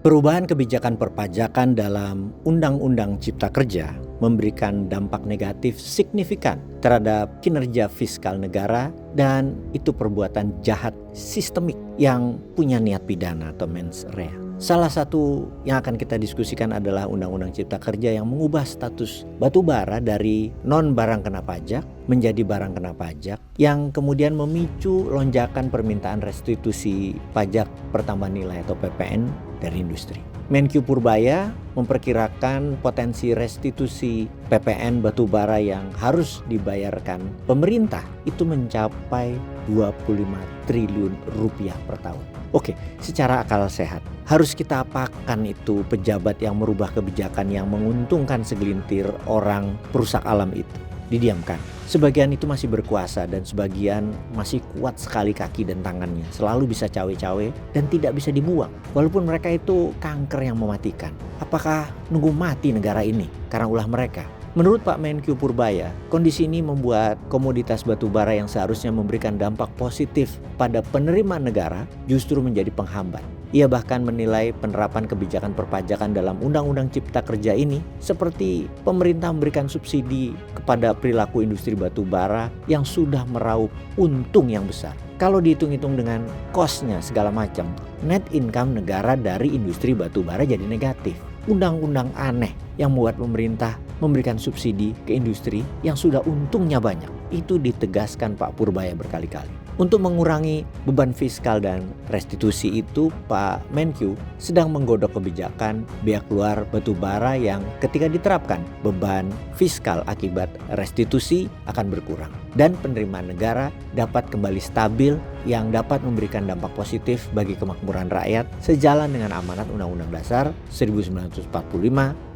Perubahan kebijakan perpajakan dalam Undang-Undang Cipta Kerja memberikan dampak negatif signifikan terhadap kinerja fiskal negara, dan itu perbuatan jahat sistemik yang punya niat pidana atau mens rea. Salah satu yang akan kita diskusikan adalah Undang-Undang Cipta Kerja yang mengubah status batu bara dari non barang kena pajak menjadi barang kena pajak, yang kemudian memicu lonjakan permintaan restitusi pajak pertambahan nilai atau PPN dari industri. Menkyu Purbaya memperkirakan potensi restitusi PPN batubara yang harus dibayarkan pemerintah itu mencapai 25 triliun rupiah per tahun. Oke, secara akal sehat, harus kita apakan itu pejabat yang merubah kebijakan yang menguntungkan segelintir orang perusak alam itu? Didiamkan. Sebagian itu masih berkuasa dan sebagian masih kuat sekali kaki dan tangannya, selalu bisa cawe-cawe dan tidak bisa dibuang. Walaupun mereka itu kanker yang mematikan. Apakah nunggu mati negara ini karena ulah mereka? Menurut Pak Menkyu Purbaya, kondisi ini membuat komoditas batubara yang seharusnya memberikan dampak positif pada penerimaan negara justru menjadi penghambat. Ia bahkan menilai penerapan kebijakan perpajakan dalam Undang-Undang Cipta Kerja ini seperti pemerintah memberikan subsidi kepada perilaku industri batubara yang sudah meraup untung yang besar. Kalau dihitung-hitung dengan cost-nya segala macam, net income negara dari industri batubara jadi negatif. Undang-undang aneh yang membuat pemerintah memberikan subsidi ke industri yang sudah untungnya banyak. Itu ditegaskan Pak Purbaya berkali-kali. Untuk mengurangi beban fiskal dan restitusi itu, Pak Menkyu sedang menggodok kebijakan bea keluar batubara yang ketika diterapkan, beban fiskal akibat restitusi akan berkurang dan penerimaan negara dapat kembali stabil yang dapat memberikan dampak positif bagi kemakmuran rakyat sejalan dengan amanat Undang-Undang Dasar 1945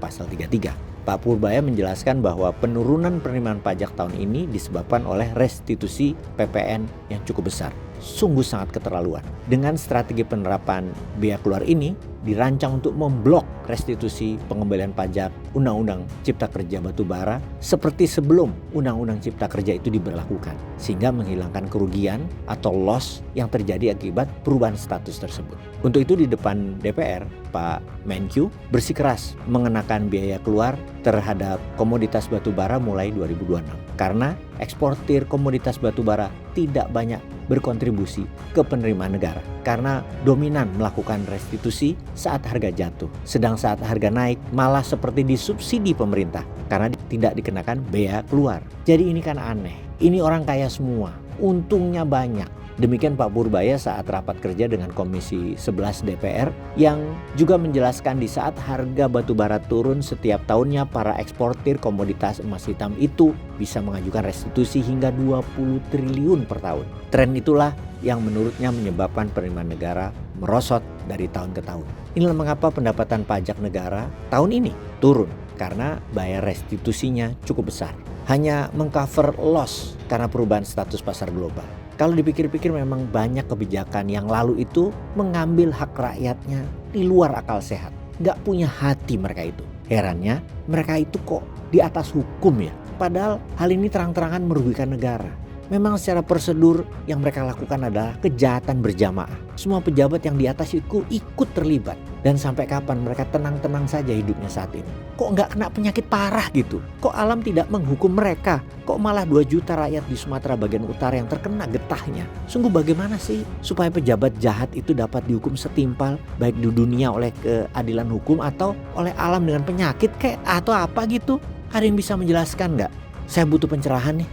pasal 33. Pak Purbaya menjelaskan bahwa penurunan penerimaan pajak tahun ini disebabkan oleh restitusi PPN yang cukup besar. Sungguh sangat keterlaluan. Dengan strategi penerapan bea keluar ini dirancang untuk memblok restitusi pengembalian pajak Undang-Undang Cipta Kerja batubara seperti sebelum Undang-Undang Cipta Kerja itu diberlakukan, sehingga menghilangkan kerugian atau loss yang terjadi akibat perubahan status tersebut. Untuk itu di depan DPR, Pak Menkyu bersikeras mengenakan biaya keluar terhadap komoditas batubara mulai 2026 karena eksportir komoditas batubara tidak banyak berkontribusi ke penerimaan negara karena dominan melakukan restitusi saat harga jatuh, sedang saat harga naik malah seperti disubsidi pemerintah karena tidak dikenakan bea keluar. Jadi ini kan aneh, ini orang kaya semua, untungnya banyak. Demikian Pak Purbaya saat rapat kerja dengan Komisi 11 DPR yang juga menjelaskan di saat harga batubara turun setiap tahunnya para eksportir komoditas emas hitam itu bisa mengajukan restitusi hingga 20 triliun per tahun. Tren itulah yang menurutnya menyebabkan penerimaan negara merosot dari tahun ke tahun. Inilah mengapa pendapatan pajak negara tahun ini turun karena bayar restitusinya cukup besar. Hanya mengcover loss karena perubahan status pasar global. Kalau dipikir-pikir memang banyak kebijakan yang lalu itu mengambil hak rakyatnya di luar akal sehat. Gak punya hati mereka itu. Herannya mereka itu kok di atas hukum ya. Padahal hal ini terang-terangan merugikan negara. Memang secara prosedur yang mereka lakukan adalah kejahatan berjamaah. Semua pejabat yang di atas itu ikut terlibat. Dan sampai kapan mereka tenang-tenang saja hidupnya saat ini? Kok nggak kena penyakit parah gitu? Kok alam tidak menghukum mereka? Kok malah 2 juta rakyat di Sumatera bagian utara yang terkena getahnya? Sungguh bagaimana sih supaya pejabat jahat itu dapat dihukum setimpal baik di dunia oleh keadilan hukum atau oleh alam dengan penyakit kayak atau apa gitu? Ada yang bisa menjelaskan nggak? Saya butuh pencerahan nih.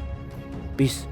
Peace.